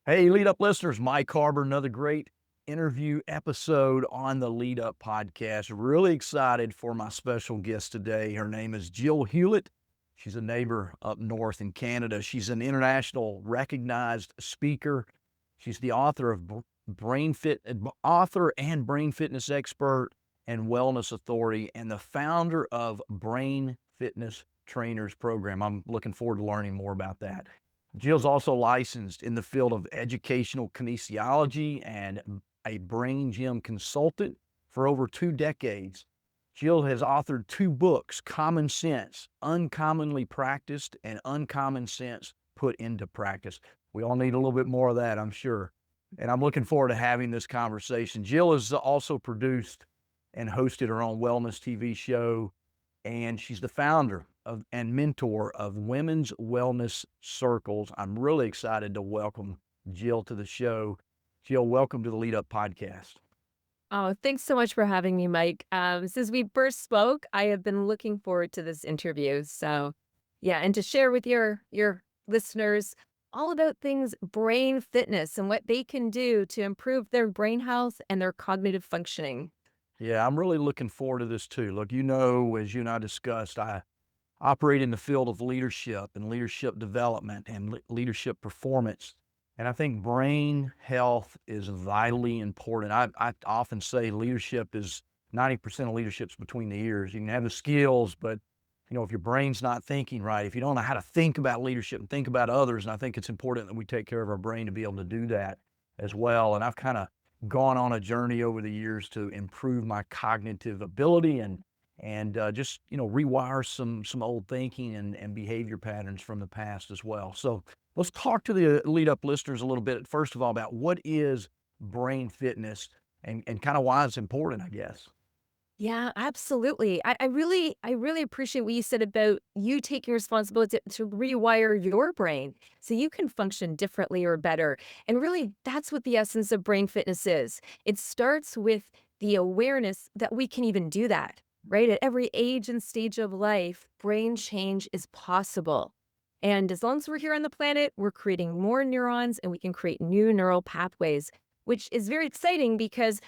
Hey, Lead Up listeners, Mike Harbour, another great interview episode on the Lead Up podcast. Really excited for my special guest today. Her name is Jill Hewlett. She's a neighbor up north in Canada. She's an international recognized speaker. She's the author of author and brain fitness expert and wellness authority, and the founder of Brain Fitness Trainers Program. I'm looking forward to learning more about that. Jill's also licensed in the field of educational kinesiology and a brain gym consultant for over 2 decades. Jill has authored 2 books, Common Sense, Uncommonly Practiced, and Uncommon Sense Put into Practice. We all need a little bit more of that, I'm sure. And I'm looking forward to having this conversation. Jill has also produced and hosted her own wellness TV show, and she's the founder and mentor of Women's Wellness Circles. I'm really excited to welcome Jill to the show. Jill, welcome to the Lead Up podcast. Oh, thanks so much for having me, Mike. Since we first spoke, I have been looking forward to this interview. So, yeah, and to share with your listeners all about things brain fitness and what they can do to improve their brain health and their cognitive functioning. Yeah, I'm really looking forward to this too. Look, as you and I discussed, I operate in the field of leadership and leadership development and leadership performance. And I think brain health is vitally important. I often say leadership is 90% of leadership's between the ears. You can have the skills, but if your brain's not thinking right, if you don't know how to think about leadership and think about others, and I think it's important that we take care of our brain to be able to do that as well. And I've kind of gone on a journey over the years to improve my cognitive ability and just rewire some old thinking and behavior patterns from the past as well. So let's talk to the Lead Up listeners a little bit, first of all, about what is brain fitness and kind of why it's important, I guess. Yeah, absolutely. I really appreciate what you said about you taking responsibility to rewire your brain so you can function differently or better. And really, that's what the essence of brain fitness is. It starts with the awareness that we can even do that, right? At every age and stage of life, brain change is possible. And as long as we're here on the planet, we're creating more neurons and we can create new neural pathways, which is very exciting because,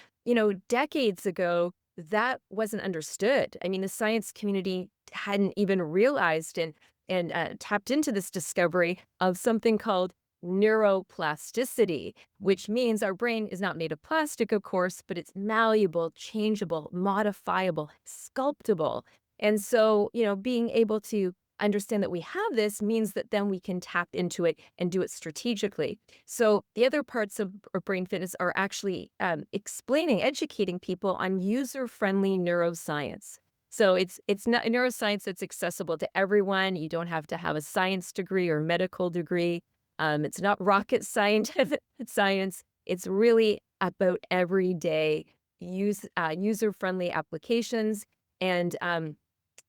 decades ago, that wasn't understood. I mean, the science community hadn't even realized and tapped into this discovery of something called neuroplasticity, which means our brain is not made of plastic, of course, but it's malleable, changeable, modifiable, sculptable. And so, being able to understand that we have this means that then we can tap into it and do it strategically. So the other parts of brain fitness are actually educating people on user-friendly neuroscience. So it's not neuroscience that's accessible to everyone. You don't have to have a science degree or medical degree. It's not rocket scientific science. It's really about everyday user-friendly applications and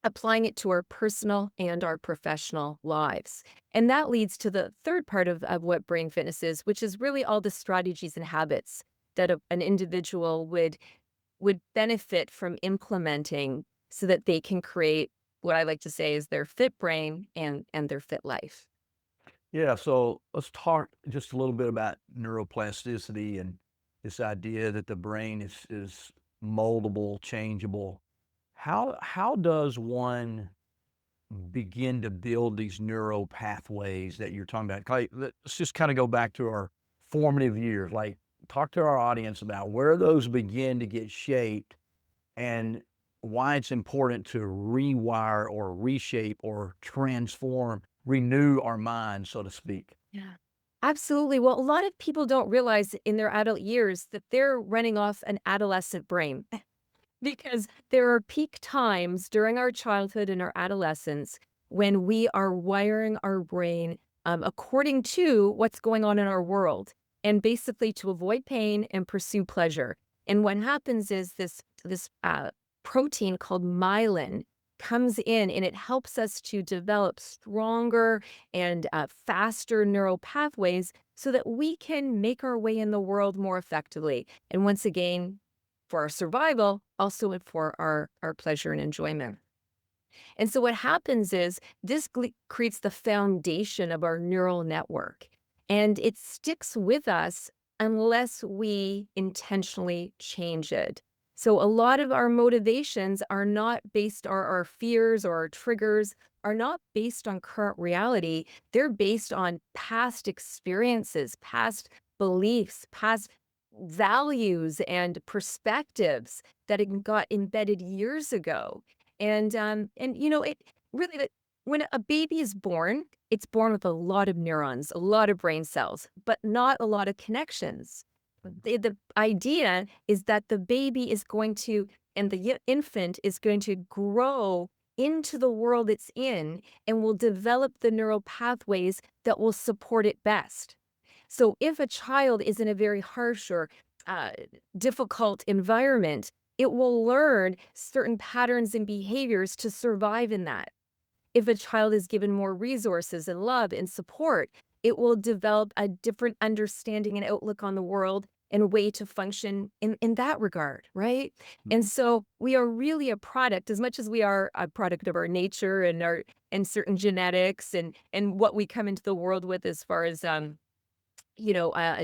applying it to our personal and our professional lives. And that leads to the third part of what brain fitness is, which is really all the strategies and habits that an individual would benefit from implementing so that they can create what I like to say is their fit brain and their fit life. Yeah, so let's talk just a little bit about neuroplasticity and this idea that the brain is moldable, changeable. How does one begin to build these neural pathways that you're talking about? Let's just kind of go back to our formative years. Like, talk to our audience about where those begin to get shaped and why it's important to rewire or reshape or transform, renew our minds, so to speak. Yeah. Absolutely. Well, a lot of people don't realize in their adult years that they're running off an adolescent brain. Because there are peak times during our childhood and our adolescence when we are wiring our brain according to what's going on in our world, and basically to avoid pain and pursue pleasure. And what happens is this protein called myelin comes in and it helps us to develop stronger and faster neural pathways so that we can make our way in the world more effectively. And once again, for our survival, also for our pleasure and enjoyment. And so what happens is this creates the foundation of our neural network. and it sticks with us unless we intentionally change it. So a lot of our motivations are not based, our fears or our triggers are not based on current reality. They're based on past experiences, past beliefs, past values and perspectives that it got embedded years ago. And it really, when a baby is born, it's born with a lot of neurons, a lot of brain cells, but not a lot of connections. The idea is that the baby is going to, and the infant is going to grow into the world it's in and will develop the neural pathways that will support it best. So if a child is in a very harsh or uh, difficult environment, it will learn certain patterns and behaviors to survive in that. If a child is given more resources and love and support, it will develop a different understanding and outlook on the world and way to function in that regard, right? And so we are really a product, as much as we are a product of our nature and our and certain genetics and what we come into the world with as far as a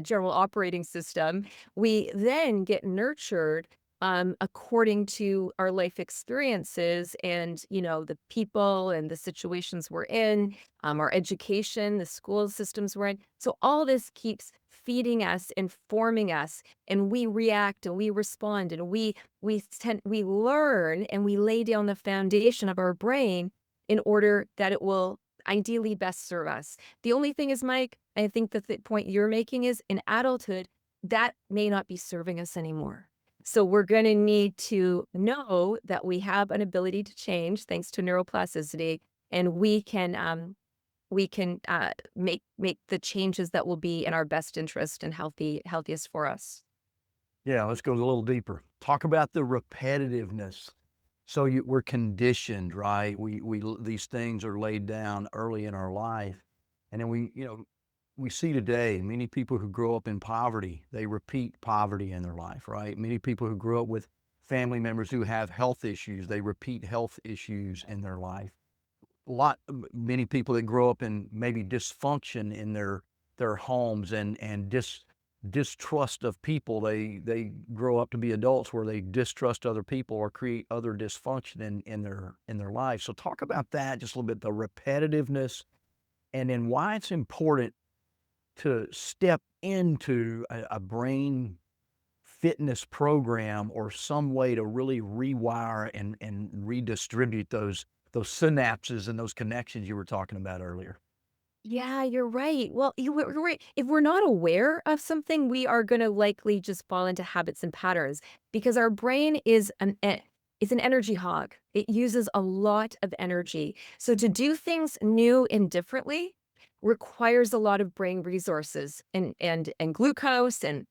general operating system, we then get nurtured according to our life experiences and, the people and the situations we're in, our education, the school systems we're in. So all this keeps feeding us and forming us, and we react and we respond and we learn and we lay down the foundation of our brain in order that it will ideally best serve us. The only thing is, Mike, I think the point you're making is in adulthood, that may not be serving us anymore. So we're going to need to know that we have an ability to change thanks to neuroplasticity, and we can make the changes that will be in our best interest and healthiest for us. Yeah, let's go a little deeper. Talk about the repetitiveness. So we're conditioned, right? These things are laid down early in our life, and then we see today many people who grow up in poverty, they repeat poverty in their life, right? Many people who grow up with family members who have health issues, they repeat health issues in their life. Many people that grow up in maybe dysfunction in their homes and distrust of people. They grow up to be adults where they distrust other people or create other dysfunction in their life. So talk about that just a little bit, the repetitiveness, and then why it's important to step into a brain fitness program or some way to really rewire and redistribute those synapses and those connections you were talking about earlier. Yeah, you're right. Well, you're right. If we're not aware of something, we are going to likely just fall into habits and patterns because our brain is an energy hog. It uses a lot of energy. So to do things new and differently requires a lot of brain resources and glucose and,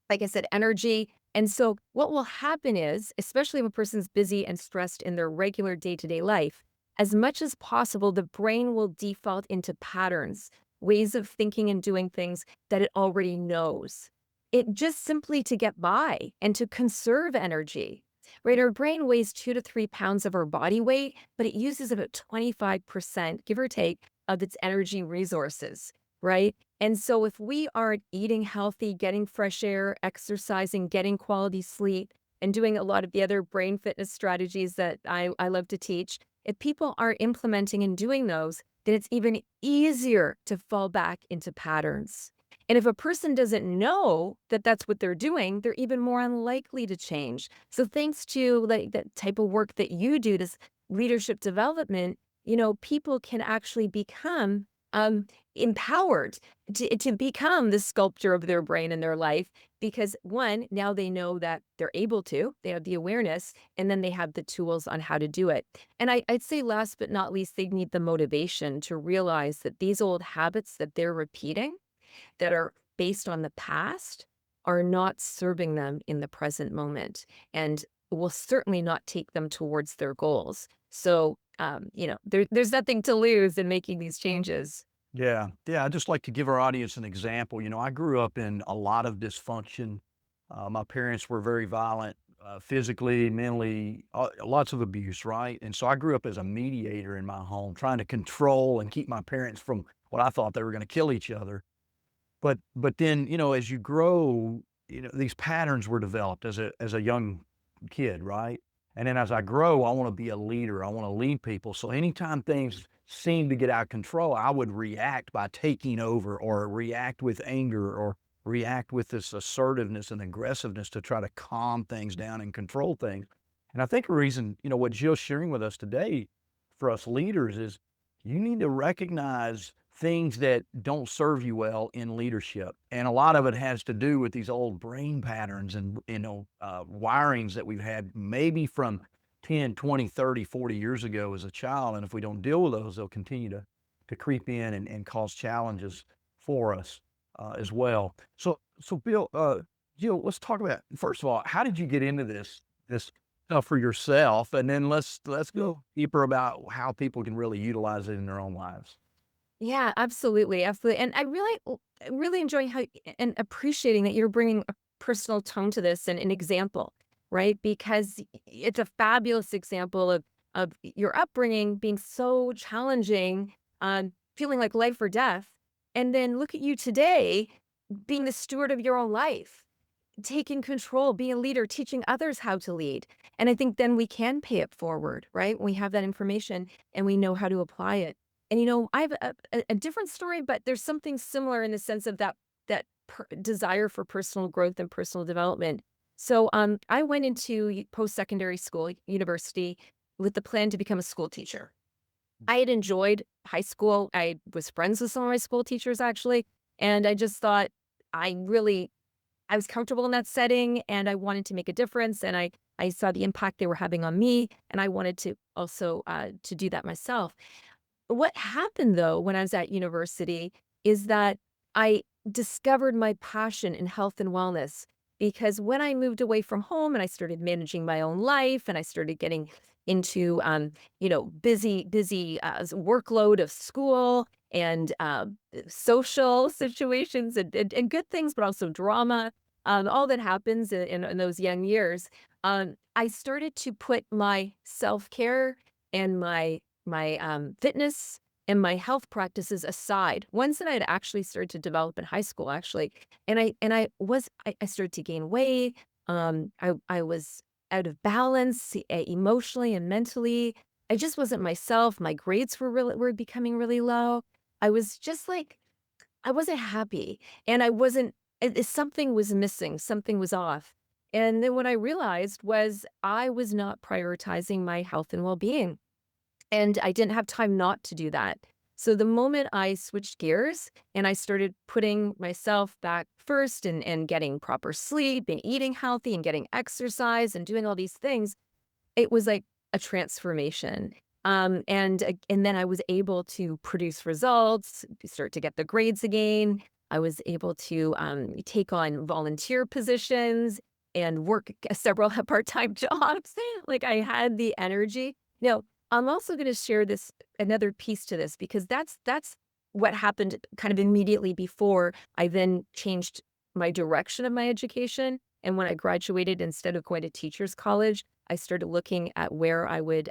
like I said, energy. And so what will happen is, especially when a person's busy and stressed in their regular day-to-day life, as much as possible, the brain will default into patterns, ways of thinking and doing things that it already knows. It just simply to get by and to conserve energy. Right? Our brain weighs 2 to 3 pounds of our body weight, but it uses about 25%, give or take, of its energy resources. Right? And so if we aren't eating healthy, getting fresh air, exercising, getting quality sleep, and doing a lot of the other brain fitness strategies that I love to teach, if people are implementing and doing those, then it's even easier to fall back into patterns. And if a person doesn't know that that's what they're doing, they're even more unlikely to change. So thanks to like that type of work that you do, this leadership development, people can actually become um, empowered to become the sculptor of their brain and their life because one, now they know that they're able to, they have the awareness, and then they have the tools on how to do it. And I'd say last but not least, they need the motivation to realize that these old habits that they're repeating that are based on the past are not serving them in the present moment and will certainly not take them towards their goals. So, there's nothing to lose in making these changes. Yeah, yeah. I'd just like to give our audience an example. I grew up in a lot of dysfunction. My parents were very violent, physically, mentally, lots of abuse, right? And so I grew up as a mediator in my home, trying to control and keep my parents from what I thought they were going to kill each other. But then, as you grow, these patterns were developed as a young kid, right? And then as I grow, I wanna be a leader, I wanna lead people, so anytime things seem to get out of control, I would react by taking over or react with anger or react with this assertiveness and aggressiveness to try to calm things down and control things. And I think the reason, what Jill's sharing with us today for us leaders is you need to recognize things that don't serve you well in leadership. And a lot of it has to do with these old brain patterns and, wirings that we've had maybe from 10, 20, 30, 40 years ago as a child. And if we don't deal with those, they'll continue to creep in and cause challenges for us as well. So Bill, Jill, let's talk about, first of all, how did you get into this stuff for yourself? And then let's go deeper about how people can really utilize it in their own lives. Yeah, absolutely, absolutely, and I really enjoy how and appreciating that you're bringing a personal tone to this and an example, right? Because it's a fabulous example of your upbringing being so challenging, feeling like life or death, and then look at you today being the steward of your own life, taking control, being a leader, teaching others how to lead, and I think then we can pay it forward, right? We have that information and we know how to apply it. And, I have a different story, but there's something similar in the sense of that desire for personal growth and personal development. So, I went into post-secondary school, university, with the plan to become a school teacher. I had enjoyed high school. I was friends with some of my school teachers actually, and I just thought I really I was comfortable in that setting and I wanted to make a difference and I saw the impact they were having on me and I wanted to also to do that myself. What happened though when I was at university is that I discovered my passion in health and wellness because when I moved away from home and I started managing my own life and I started getting into busy workload of school and social situations and good things, but also drama, all that happens in those young years. I started to put my self-care and my fitness and my health practices aside, ones that I had actually started to develop in high school, actually. And I started to gain weight. I was out of balance emotionally and mentally. I just wasn't myself. My grades were becoming really low. I was just like I wasn't happy, and I wasn't something was missing, something was off. And then what I realized was I was not prioritizing my health and well-being. And I didn't have time not to do that. So the moment I switched gears and I started putting myself back first and getting proper sleep and eating healthy and getting exercise and doing all these things, it was like a transformation. And then I was able to produce results, start to get the grades again. I was able to take on volunteer positions and work several part-time jobs. Like I had the energy. Now, I'm also going to share this another piece to this because that's what happened kind of immediately before I then changed my direction of my education. And when I graduated, instead of going to teachers college, I started looking at where I would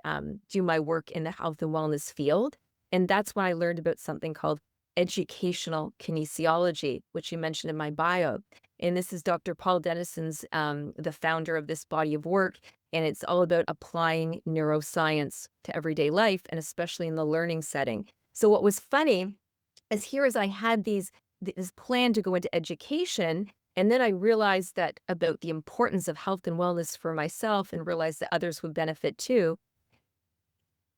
do my work in the health and wellness field. And that's when I learned about something called educational kinesiology, which you mentioned in my bio. And this is Dr. Paul Dennison's, the founder of this body of work. And it's all about applying neuroscience to everyday life and especially in the learning setting. So what was funny is here as I had this plan to go into education, and then I realized that about the importance of health and wellness for myself and realized that others would benefit too.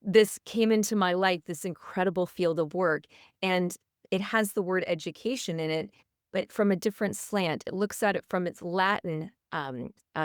This came into my life, this incredible field of work, and it has the word education in it, but from a different slant. It looks at it from its Latin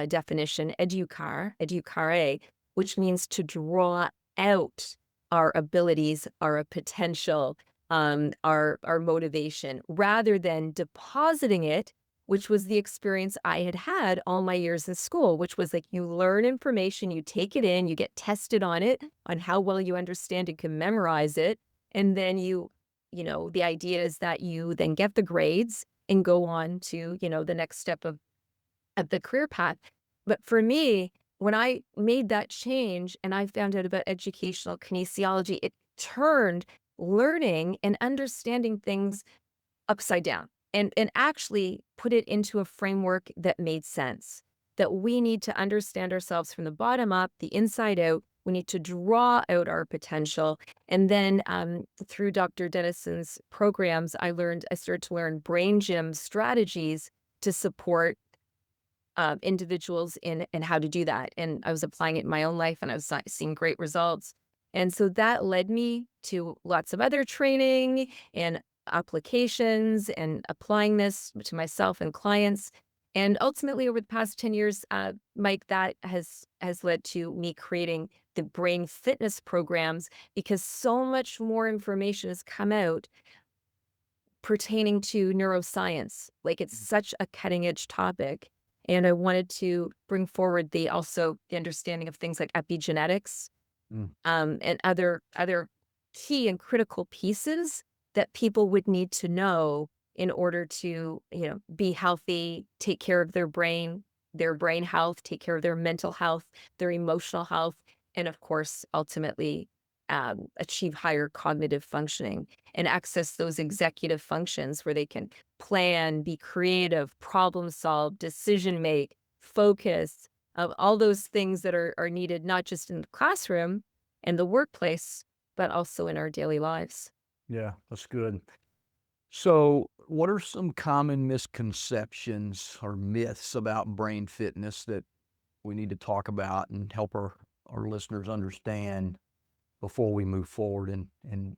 definition, educare, which means to draw out our abilities, our potential, our motivation, rather than depositing it, which was the experience I had had all my years in school, which was like you learn information, you take it in, you get tested on it, on how well you understand and can memorize it. And then the idea is that you then get the grades and go on to, the next step of the career path. But for me, when I made that change and I found out about educational kinesiology, it turned learning and understanding things upside down. and actually put it into a framework that made sense. That we need to understand ourselves from the bottom up, the inside out. We need to draw out our potential. And then through Dr. Dennison's programs, I started to learn brain gym strategies to support individuals in how to do that. And I was applying it in my own life, and I was seeing great results. And so that led me to lots of other training and applications and applying this to myself and clients. And ultimately, over the past 10 years, Mike, that has led to me creating the brain fitness programs, because so much more information has come out pertaining to neuroscience. Like, it's such a cutting edge topic. And I wanted to bring forward the understanding of things like epigenetics, Mm. and other key and critical pieces that people would need to know in order to, be healthy, take care of their brain health, take care of their mental health, their emotional health, and of course, ultimately, achieve higher cognitive functioning and access those executive functions where they can plan, be creative, problem solve, decision make, focus, all those things that are needed not just in the classroom and the workplace, but also in our daily lives. Yeah, that's good. So, what are some common misconceptions or myths about brain fitness that we need to talk about and help our listeners understand before we move forward and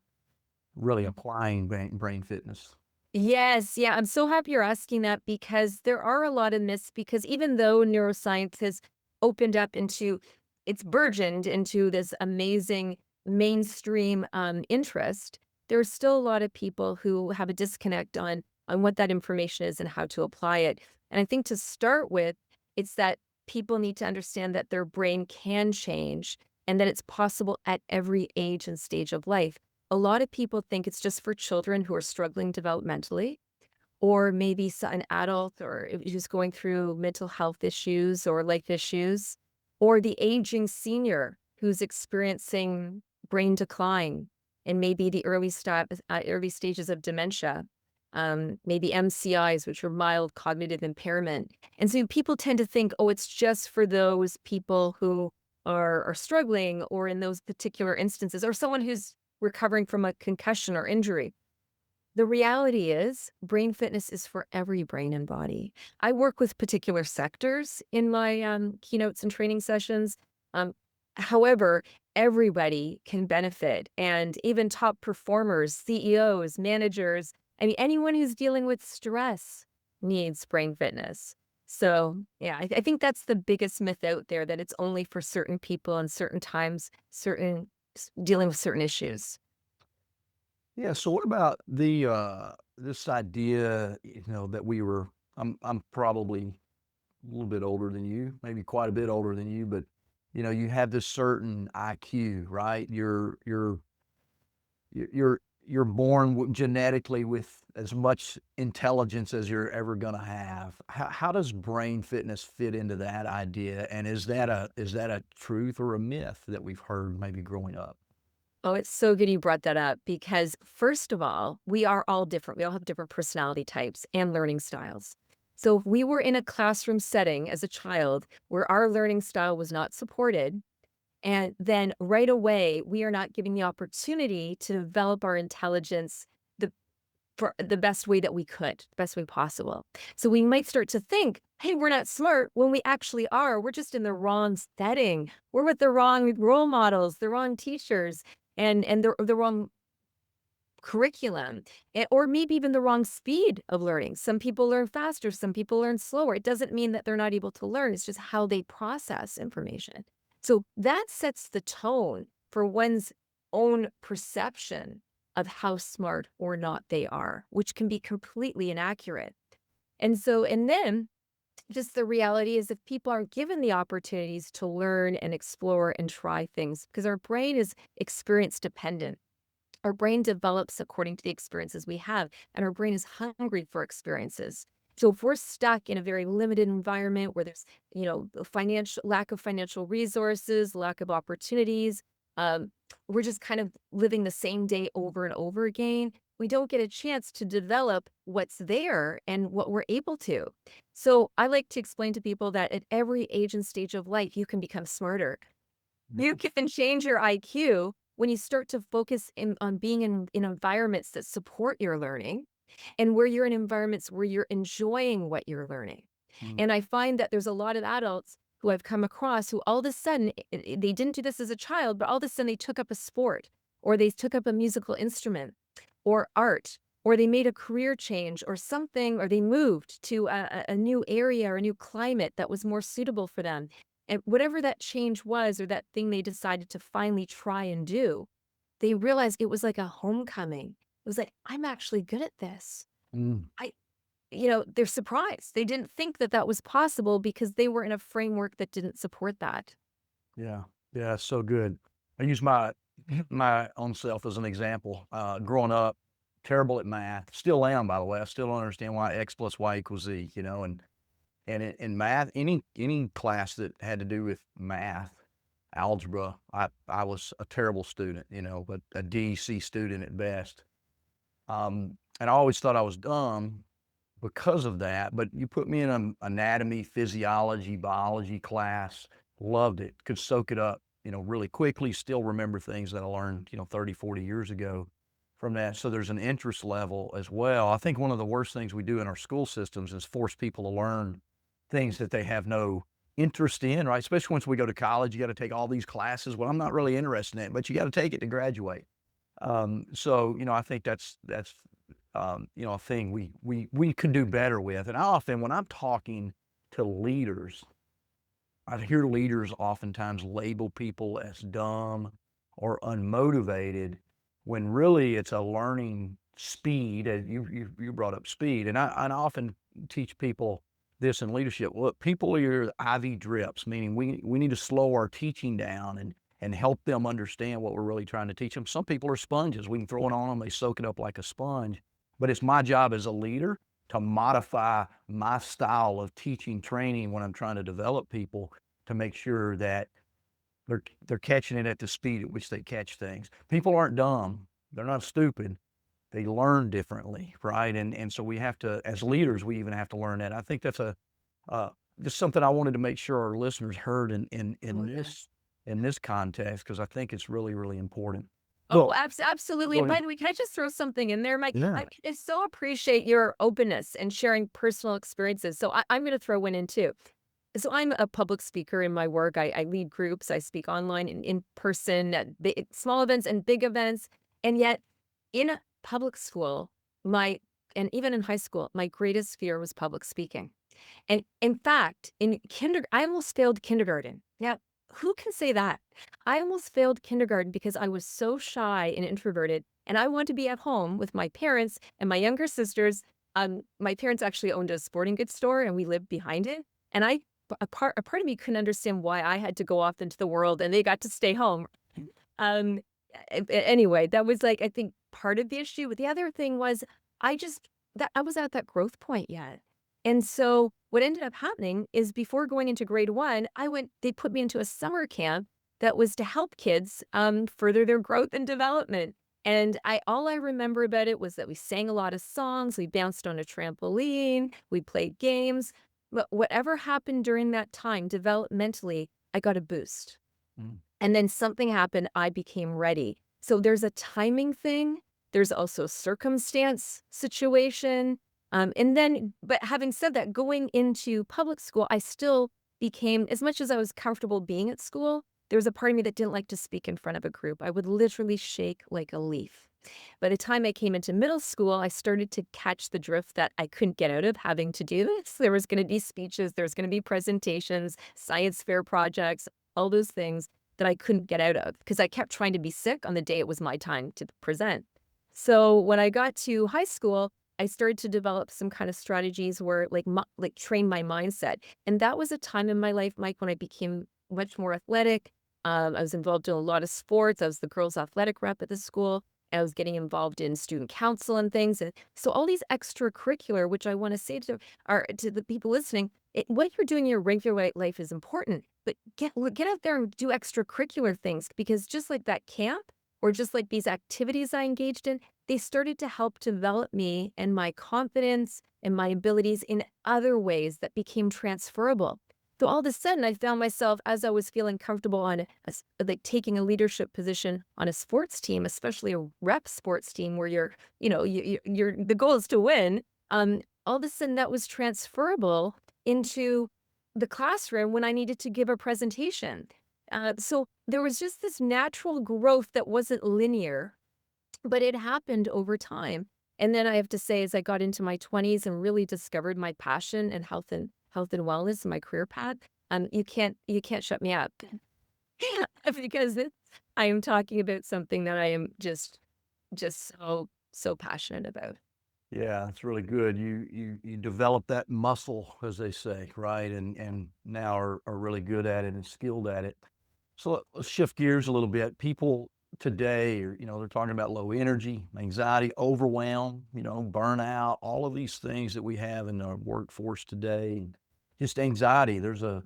really applying brain fitness? Yes, yeah, I'm so happy you're asking that, because there are a lot of myths, because even though neuroscience has opened up into it's burgeoned into this amazing mainstream interest, there are still a lot of people who have a disconnect on what that information is and how to apply it. And I think to start with, it's that people need to understand that their brain can change and that it's possible at every age and stage of life. A lot of people think it's just for children who are struggling developmentally, or maybe an adult or who's going through mental health issues or life issues, or the aging senior who's experiencing brain decline and maybe the early stages of dementia, maybe MCIs, which are mild cognitive impairment. And so people tend to think, oh, it's just for those people who are struggling, or in those particular instances, or someone who's recovering from a concussion or injury. The reality is, brain fitness is for every brain and body. I work with particular sectors in my keynotes and training sessions. Um, However, everybody can benefit, and even top performers, CEOs, managers. I mean, anyone who's dealing with stress needs brain fitness. So, yeah, I think that's the biggest myth out there, that it's only for certain people and certain times, dealing with certain issues. Yeah, so what about the this idea, that I'm probably a little bit older than you, maybe quite a bit older than you, but you have this certain IQ, right? You're born genetically with as much intelligence as you're ever going to have. How does brain fitness fit into that idea? And is that a truth or a myth that we've heard maybe growing up? Oh, it's so good you brought that up, because first of all, we are all different. We all have different personality types and learning styles. So if we were in a classroom setting as a child where our learning style was not supported, and then right away we are not given the opportunity to develop our intelligence the for the best way that we could, the best way possible. So we might start to think, hey, we're not smart, when we actually are. We're just in the wrong setting. We're with the wrong role models, the wrong teachers, and the wrong curriculum, or maybe even the wrong speed of learning. Some people learn faster, some people learn slower. It doesn't mean that they're not able to learn, it's just how they process information. So that sets the tone for one's own perception of how smart or not they are, which can be completely inaccurate. And then just the reality is, if people aren't given the opportunities to learn and explore and try things, because our brain is experience dependent. Our brain develops according to the experiences we have, and our brain is hungry for experiences. So if we're stuck in a very limited environment where there's, a financial lack of financial resources, lack of opportunities, we're just kind of living the same day over and over again. we don't get a chance to develop what's there and what we're able to. So I like to explain to people that at every age and stage of life, you can become smarter. You can change your IQ when you start to focus on being in environments that support your learning and where you're in environments where you're enjoying what you're learning. Mm. And I find that there's a lot of adults who I've come across who all of a sudden, they didn't do this as a child, but all of a sudden they took up a sport or they took up a musical instrument or art, or they made a career change or something, or they moved to a new area or a new climate that was more suitable for them. And whatever that change was or that thing they decided to finally try and do, they realized it was like a homecoming. It was like, I'm actually good at this. Mm. I, they're surprised. They didn't think that that was possible because they were in a framework that didn't support that. Yeah. Yeah, so good. I use my own self as an example. Growing up, terrible at math. Still am, by the way. I still don't understand why X plus Y equals Z, and in math, any class that had to do with math, algebra, I was a terrible student, but a D, C student at best. And I always thought I was dumb because of that, but you put me in an anatomy, physiology, biology class, loved it, could soak it up, really quickly, still remember things that I learned, 30, 40 years ago from that. So there's an interest level as well. I think one of the worst things we do in our school systems is force people to learn things that they have no interest in, right? Especially once we go to college, you got to take all these classes. Well, I'm not really interested in it, but you got to take it to graduate. So, I think that's a thing we could do better with. And I often, when I'm talking to leaders, I hear leaders oftentimes label people as dumb or unmotivated when really it's a learning speed. You brought up speed, and I often teach people this in leadership. Look, people are IV drips, meaning we need to slow our teaching down and help them understand what we're really trying to teach them. Some people are sponges. We can throw it on them, they soak it up like a sponge. But it's my job as a leader to modify my style of teaching training when I'm trying to develop people to make sure that they're catching it at the speed at which they catch things. People aren't dumb. They're not stupid. They learn differently, right? And so we have to, as leaders, we even have to learn that. I think that's just something I wanted to make sure our listeners heard Oh, yeah. in this context, because I think it's really, really important. Oh, Well, absolutely. go And ahead. by the way, can I just throw something in there, Mike? Yeah. I so appreciate your openness and sharing personal experiences. So I'm going to throw one in too. So I'm a public speaker in my work. I lead groups. I speak online and in person at small events and big events. And yet, in a public school, and even in high school, my greatest fear was public speaking. And in fact, in I almost failed kindergarten. Now, who can say that? I almost failed kindergarten because I was so shy and introverted, and I wanted to be at home with my parents and my younger sisters. My parents actually owned a sporting goods store, and we lived behind it. And a part of me couldn't understand why I had to go off into the world and they got to stay home. Um, anyway, that was like I think part of the issue. But the other thing was I just that I was at that growth point yet. And so what ended up happening is before going into grade 1, they put me into a summer camp that was to help kids further their growth and development. And all I remember about it was that we sang a lot of songs, we bounced on a trampoline, we played games. But whatever happened during that time developmentally, I got a boost. Mm. And then something happened, I became ready. So there's a timing thing. There's also circumstance situation. But having said that, going into public school, I still became, as much as I was comfortable being at school, there was a part of me that didn't like to speak in front of a group. I would literally shake like a leaf. By the time I came into middle school, I started to catch the drift that I couldn't get out of having to do this. There was going to be speeches, there's going to be presentations, science fair projects, all those things that I couldn't get out of because I kept trying to be sick on the day it was my time to present. So when I got to high school, I started to develop some kind of strategies where like train my mindset. And that was a time in my life, Mike, when I became much more athletic. I was involved in a lot of sports. I was the girls' athletic rep at the school. I was getting involved in student council and things. And so all these extracurricular, which I want to say to the people listening, what you're doing in your regular life is important, but get out there and do extracurricular things because just like that camp or just like these activities I engaged in, they started to help develop me and my confidence and my abilities in other ways that became transferable. So all of a sudden, I found myself as I was feeling comfortable on like taking a leadership position on a sports team, especially a rep sports team where you're the goal is to win. All of a sudden, that was transferable into the classroom when I needed to give a presentation. So there was just this natural growth that wasn't linear, but it happened over time. And then I have to say, as I got into my 20s and really discovered my passion and health and wellness and my career path, you can't shut me up because I am talking about something that I am just so passionate about. Yeah, that's really good. You develop that muscle, as they say, right? And now are really good at it and skilled at it. So let's shift gears a little bit. People today are, they're talking about low energy, anxiety, overwhelm, burnout, all of these things that we have in our workforce today. Just anxiety. There's, a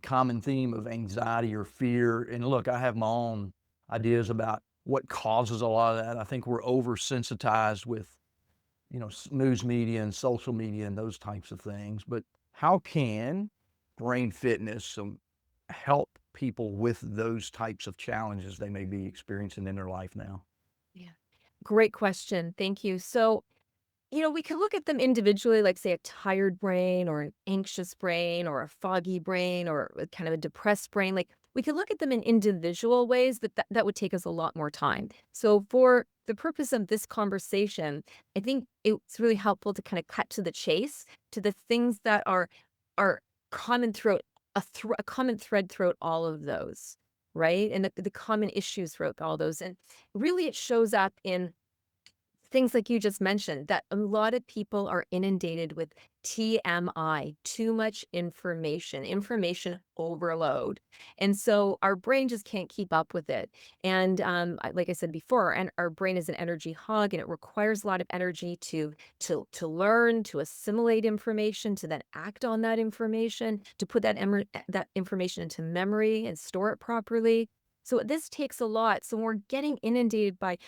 common theme of anxiety or fear. And look, I have my own ideas about what causes a lot of that. I think we're oversensitized with, news media and social media and those types of things. But how can brain fitness help people with those types of challenges they may be experiencing in their life now? Yeah. Great question. Thank you. So, we can look at them individually, like, say, a tired brain or an anxious brain or a foggy brain or a kind of a depressed brain. Like, we could look at them in individual ways, but that would take us a lot more time. So, for the purpose of this conversation, I think it's really helpful to kind of cut to the chase, to the things that are common throughout a common thread throughout all of those, right? And the common issues throughout all those. And really, it shows up in things like you just mentioned, that a lot of people are inundated with TMI, too much information overload. And so our brain just can't keep up with it. And like I said before, and our brain is an energy hog and it requires a lot of energy to learn, to assimilate information, to then act on that information, to put that information into memory and store it properly. So this takes a lot. So when we're getting inundated by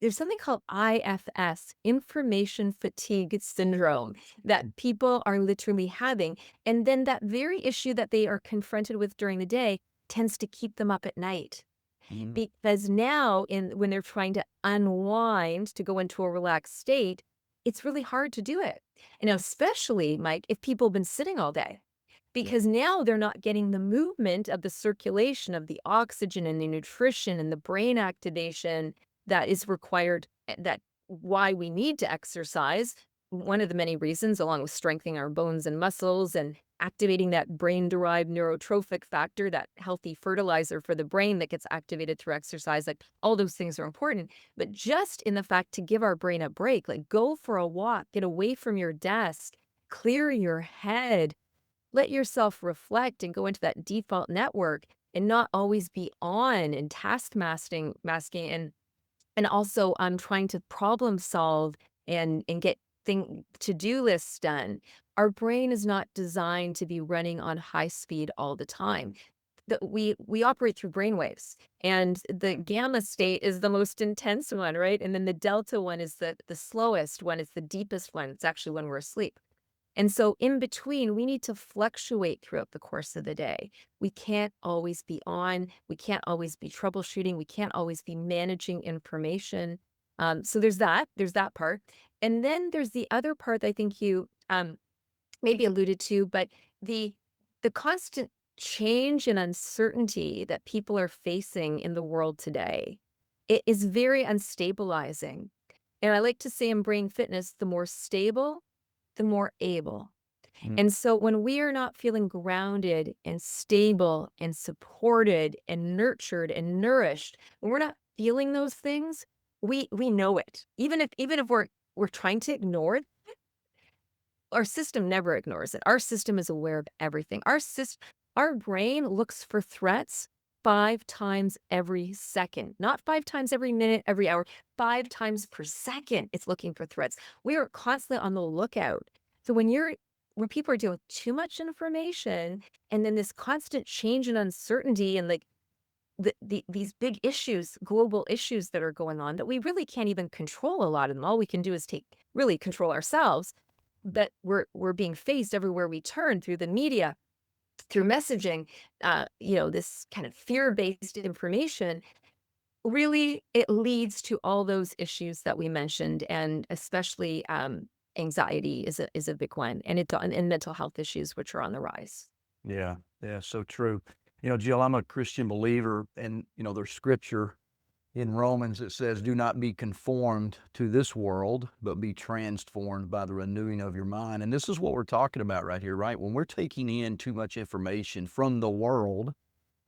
there's something called IFS, information fatigue syndrome, that people are literally having. And then that very issue that they are confronted with during the day tends to keep them up at night. Mhm. Because now when they're trying to unwind to go into a relaxed state, it's really hard to do it. And especially, Mike, if people have been sitting all day. Yeah. Because now they're not getting the movement of the circulation of the oxygen and the nutrition and the brain activation that is required, that why we need to exercise. One of the many reasons, along with strengthening our bones and muscles and activating that brain-derived neurotrophic factor, that healthy fertilizer for the brain that gets activated through exercise, like all those things are important. But just in the fact to give our brain a break, like go for a walk, get away from your desk, clear your head, let yourself reflect and go into that default network and not always be on and task masking and also trying to problem solve and get thing to-do lists done. Our brain is not designed to be running on high speed all the time. We operate through brain waves, and the gamma state is the most intense one, right? And then the delta one is the slowest one, it's the deepest one. It's actually when we're asleep. And so in between, we need to fluctuate throughout the course of the day. We can't always be on. We can't always be troubleshooting. We can't always be managing information. So there's that part. And then there's the other part that I think you maybe alluded to, but the constant change and uncertainty that people are facing in the world today, it is very unstabilizing. And I like to say in brain fitness, the more stable, the more able. Mm. And so when we are not feeling grounded and stable and supported and nurtured and nourished, when we're not feeling those things, we know it. Even if we're trying to ignore it, our system never ignores it. Our system is aware of everything. Our brain looks for threats 5 times every second, not 5 times every minute, every hour, 5 times per second, it's looking for threats. We are constantly on the lookout. So when people are dealing with too much information and then this constant change and uncertainty and like these big issues, global issues that are going on that we really can't even control a lot of them. All we can do is really control ourselves. But we're being faced everywhere we turn through the media, through messaging, this kind of fear-based information. Really, it leads to all those issues that we mentioned, and especially anxiety is a big one, and mental health issues, which are on the rise. Yeah, yeah, so true. Jill, I'm a Christian believer, and there's scripture in Romans it says, "Do not be conformed to this world, but be transformed by the renewing of your mind." And this is what we're talking about right here, right? When we're taking in too much information from the world,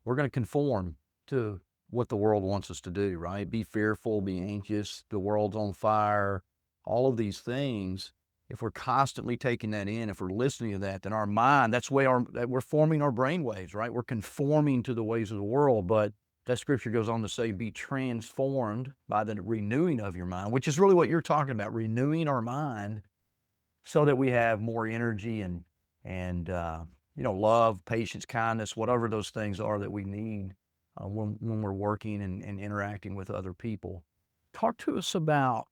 we're going to conform to what the world wants us to do, right? Be fearful, be anxious, the world's on fire, all of these things. If we're constantly taking that in, if we're listening to that, then our mind, that's the way that we're forming our brain waves, right? We're conforming to the ways of the world. But that scripture goes on to say, be transformed by the renewing of your mind, which is really what you're talking about, renewing our mind so that we have more energy and love, patience, kindness, whatever those things are that we need when we're working and interacting with other people. Talk to us about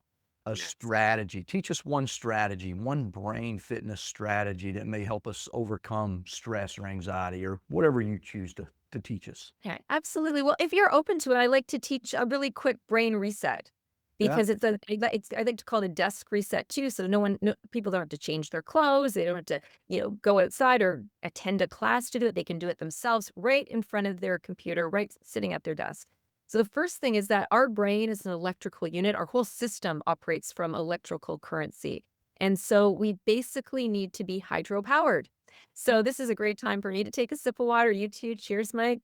a strategy. Teach us one strategy, one brain fitness strategy that may help us overcome stress or anxiety or whatever you choose to teach us. Okay, absolutely. Well, if you're open to it, I like to teach a really quick brain reset Yeah. because I like to call it a desk reset too. So no people don't have to change their clothes. They don't have to, go outside or attend a class to do it. They can do it themselves right in front of their computer, right sitting at their desk. So the first thing is that our brain is an electrical unit. Our whole system operates from electrical currency. And so we basically need to be hydropowered. So this is a great time for me to take a sip of water. You too. Cheers, Mike.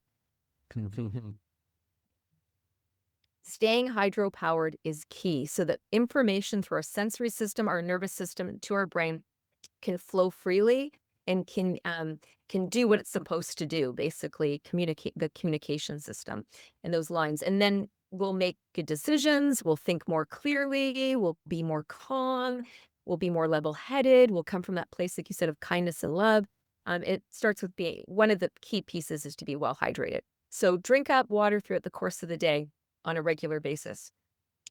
Staying hydropowered is key so that information through our sensory system, our nervous system, to our brain can flow freely and can do what it's supposed to do, basically communicate the communication system and those lines. And then we'll make good decisions, we'll think more clearly, we'll be more calm, we'll be more level-headed, we'll come from that place, like you said, of kindness and love. It starts with being one of the key pieces is to be well hydrated. So drink up water throughout the course of the day on a regular basis.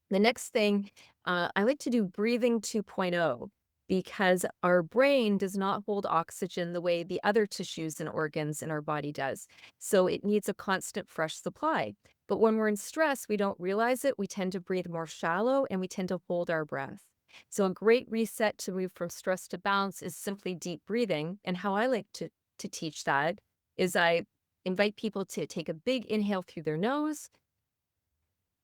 The next thing, I like to do breathing 2.0 because our brain does not hold oxygen the way the other tissues and organs in our body does. So it needs a constant fresh supply. But when we're in stress, we don't realize it. We tend to breathe more shallow and we tend to hold our breath. So a great reset to move from stress to balance is simply deep breathing. And how I like to teach that is I invite people to take a big inhale through their nose.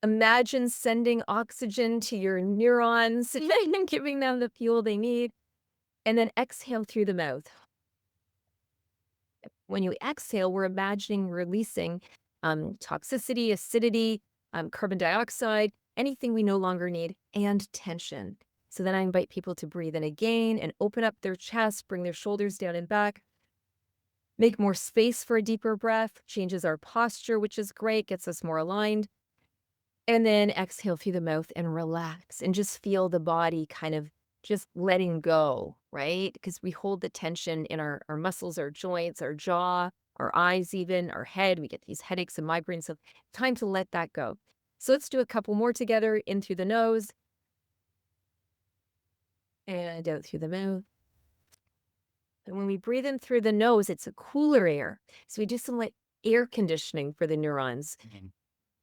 Imagine sending oxygen to your neurons and giving them the fuel they need, and then exhale through the mouth. When you exhale, we're imagining releasing toxicity, acidity, carbon dioxide, anything we no longer need, and tension. So then I invite people to breathe in again and open up their chest, bring their shoulders down and back. Make more space for a deeper breath, changes our posture, which is great, gets us more aligned. And then exhale through the mouth and relax and just feel the body kind of just letting go, right? Because we hold the tension in our muscles, our joints, our jaw, our eyes, even our head. We get these headaches and migraines. So time to let that go. So let's do a couple more together. In through the nose and out through the mouth. And when we breathe in through the nose, it's a cooler air. So we do some like air conditioning for the neurons Mhm.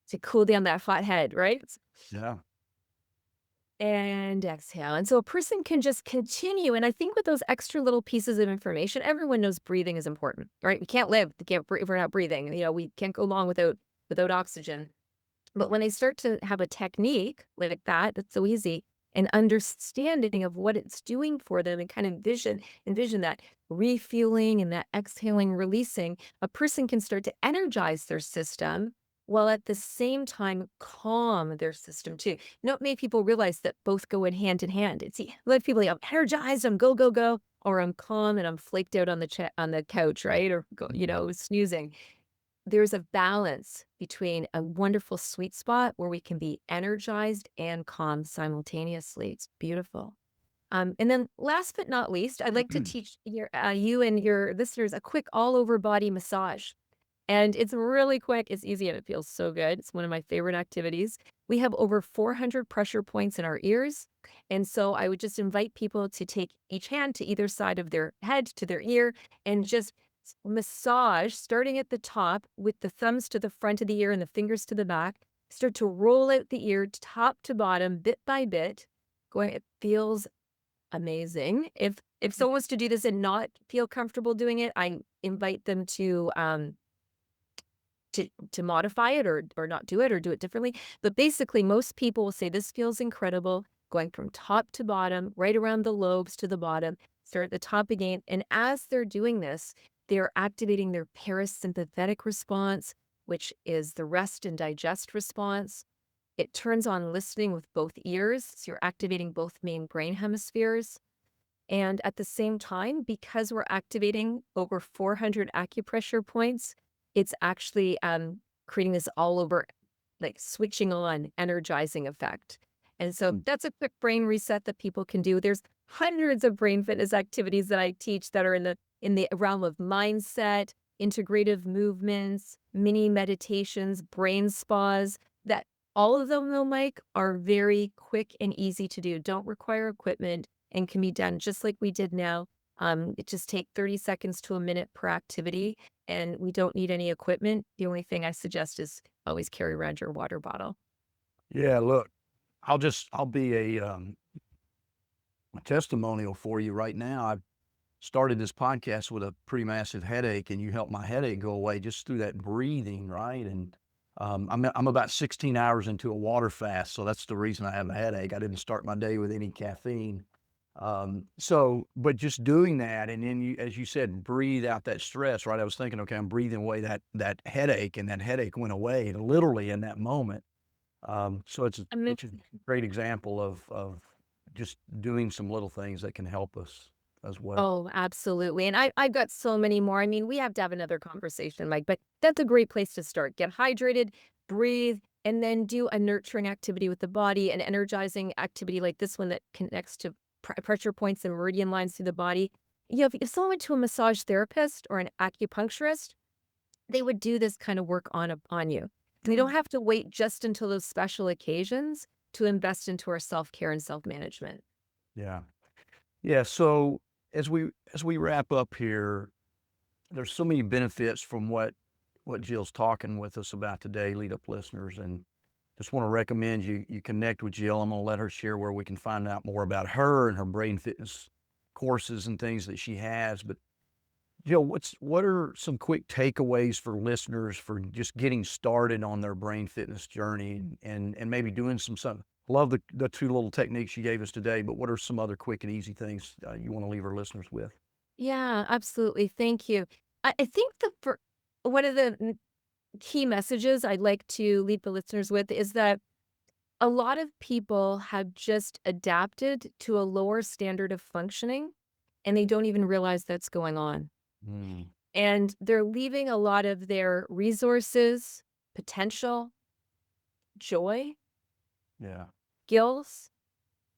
to cool down that flat head, right? Yeah. And exhale. And so a person can just continue. And I think with those extra little pieces of information, everyone knows breathing is important, right? We can't live if we're not breathing. We can't go long without oxygen. But when they start to have a technique like that, that's so easy, and understanding of what it's doing for them and kind of envision that refueling and that exhaling, releasing, a person can start to energize their system while at the same time calm their system too. Not many people realize that both go in hand in hand. It's a lot of people, I'm energized, I'm go, go, go, or I'm calm and I'm flaked out on the couch, right? Or snoozing. There's a balance between a wonderful sweet spot where we can be energized and calm simultaneously. It's beautiful. And then last but not least, I'd like to teach you and your listeners a quick all over body massage. And it's really quick, it's easy, and it feels so good. It's one of my favorite activities. We have over 400 pressure points in our ears. And so I would just invite people to take each hand to either side of their head to their ear and just massage, starting at the top with the thumbs to the front of the ear and the fingers to the back. Start to roll out the ear top to bottom, bit by bit. Going, it feels amazing. If someone was to do this and not feel comfortable doing it, I invite them to modify it or not do it or do it differently. But basically, most people will say this feels incredible, going from top to bottom, right around the lobes to the bottom, start at the top again. And as they're doing this, they're activating their parasympathetic response, which is the rest and digest response. It turns on listening with both ears. So you're activating both main brain hemispheres. And at the same time, because we're activating over 400 acupressure points, it's actually creating this all over, like switching on, energizing effect. And so that's a quick brain reset that people can do. There's hundreds of brain fitness activities that I teach that are in the realm of mindset, integrative movements, mini meditations, brain spas, that all of them though, Mike, are very quick and easy to do, don't require equipment, and can be done just like we did now. It just take 30 seconds to a minute per activity, and we don't need any equipment. The only thing I suggest is always carry around your water bottle. Yeah, look, I'll be a testimonial for you right now. I've started this podcast with a pretty massive headache, and you helped my headache go away just through that breathing, right? And I'm about 16 hours into a water fast, so that's the reason I have a headache. I didn't start my day with any caffeine. But just doing that, and then you, as you said, breathe out that stress, right? I was thinking, okay, I'm breathing away that headache, and that headache went away literally in that moment. So I mean, it's a great example of just doing some little things that can help us as well. oh, absolutely. And I've got so many more. I mean, we have to have another conversation, Mike, but that's a great place to start. Get hydrated, breathe, and then do a nurturing activity with the body, an energizing activity like this one that connects to pressure points and meridian lines through the body. You know, if someone went to a massage therapist or an acupuncturist, they would do this kind of work on you. We don't have to wait just until those special occasions to invest into our self-care and self-management. Yeah. Yeah. So as we wrap up here, there's so many benefits from what Jill's talking with us about today, lead up listeners, and just want to recommend you connect with Jill. I'm going to let her share where we can find out more about her and her brain fitness courses and things that she has. But Jill, what are some quick takeaways for listeners for just getting started on their brain fitness journey and maybe doing some. Love the two little techniques you gave us today, but what are some other quick and easy things you want to leave our listeners with? Yeah, absolutely. Thank you. I think one of the key messages I'd like to leave the listeners with is that a lot of people have just adapted to a lower standard of functioning, and they don't even realize that's going on. Mm, And they're leaving a lot of their resources, potential, joy, yeah. skills,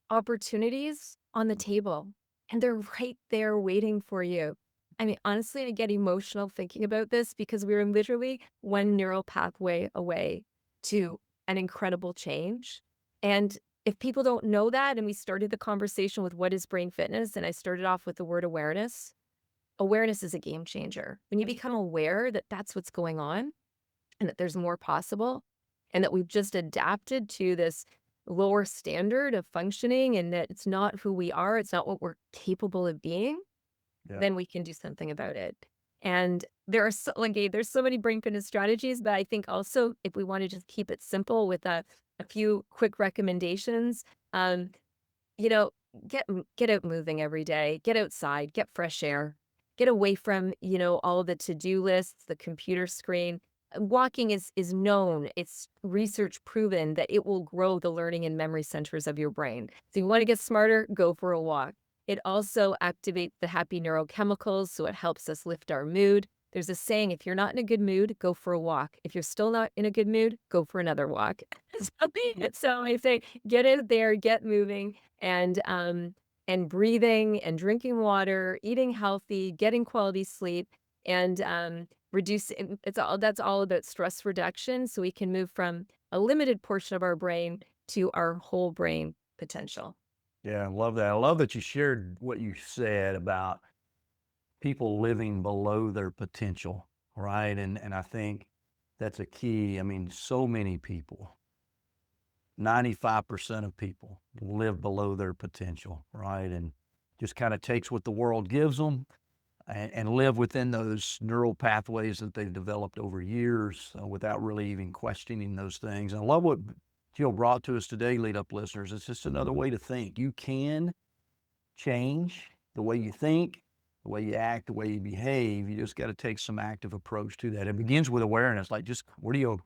opportunities on the table, and they're right there waiting for you. I mean, honestly, I get emotional thinking about this because we're literally one neural pathway away to an incredible change. And if people don't know that, and we started the conversation with what is brain fitness, and I started off with the word awareness, awareness is a game changer. When you become aware that that's what's going on and that there's more possible, and that we've just adapted to this lower standard of functioning and that it's not who we are, it's not what we're capable of being, Yeah. then we can do something about it. And there are there's so many brain fitness strategies, but I think also if we want to just keep it simple with a few quick recommendations, um, you know, get out moving every day, get outside, get fresh air, get away from, all the to-do lists, the computer screen. Walking is known, it's research proven that it will grow the learning and memory centers of your brain. So you want to get smarter, go for a walk. It also activates the happy neurochemicals, so it helps us lift our mood. There's a saying, if you're not in a good mood, go for a walk. If you're still not in a good mood, go for another walk. So I say, get out there, get moving, and breathing and drinking water, eating healthy, getting quality sleep, and that's all about stress reduction, so we can move from a limited portion of our brain to our whole brain potential. Yeah, I love that. I love that you shared what you said about people living below their potential, right? And I think that's a key. I mean, so many people, 95% of people live below their potential, right? And just kind of takes what the world gives them and live within those neural pathways that they've developed over years without really even questioning those things. And I love what Jill brought to us today, Lead Up listeners. It's just another way to think. You can change the way you think, the way you act, the way you behave. You just got to take some active approach to that. It begins with awareness, like just what are you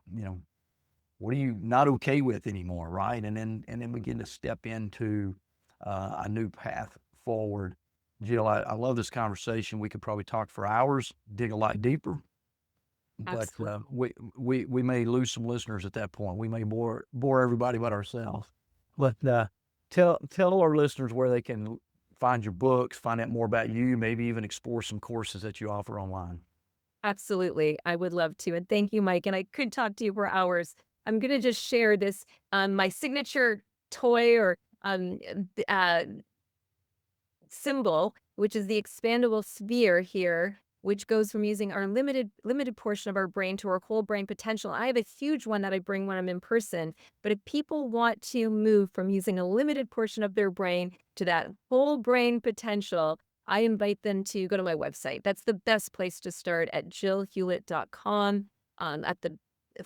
not okay with anymore, right? And then begin to step into a new path forward. Jill, I love this conversation. We could probably talk for hours, dig a lot deeper, but Absolutely. we may lose some listeners at that point. We may bore everybody but ourselves. But tell our listeners where they can find your books, find out more about you, maybe even explore some courses that you offer online. Absolutely. I would love to. And thank you, Mike. And I could talk to you for hours. I'm going to just share this my signature toy or symbol, which is the expandable sphere here, which goes from using our limited portion of our brain to our whole brain potential. I have a huge one that I bring when I'm in person, but if people want to move from using a limited portion of their brain to that whole brain potential, I invite them to go to my website. That's the best place to start at jillhewlett.com. At the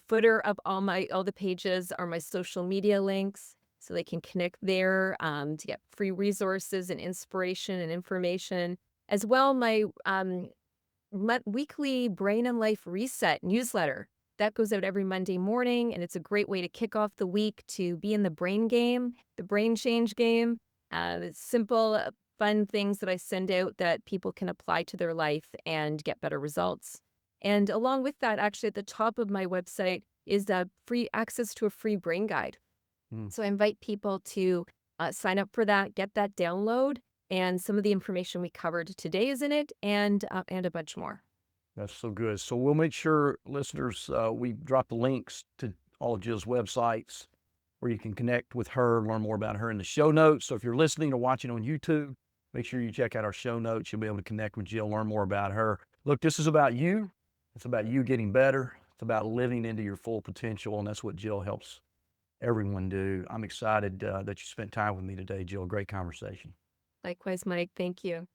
footer of all the pages are my social media links so they can connect there to get free resources and inspiration and information. As well, my weekly Brain and Life Reset newsletter that goes out every Monday morning, and it's a great way to kick off the week to be in the brain game, the brain change game. It's simple, fun things that I send out that people can apply to their life and get better results. And along with that, actually, at the top of my website is free access to a free brain guide. Mm. So I invite people to sign up for that, get that download, and some of the information we covered today is in it, and a bunch more. That's so good. So we'll make sure, listeners, we drop the links to all of Jill's websites where you can connect with her, learn more about her in the show notes. So if you're listening or watching on YouTube, make sure you check out our show notes. You'll be able to connect with Jill, learn more about her. Look, this is about you. It's about you getting better. It's about living into your full potential, and that's what Jill helps everyone do. I'm excited that you spent time with me today, Jill. Great conversation. Likewise, Mike. Thank you.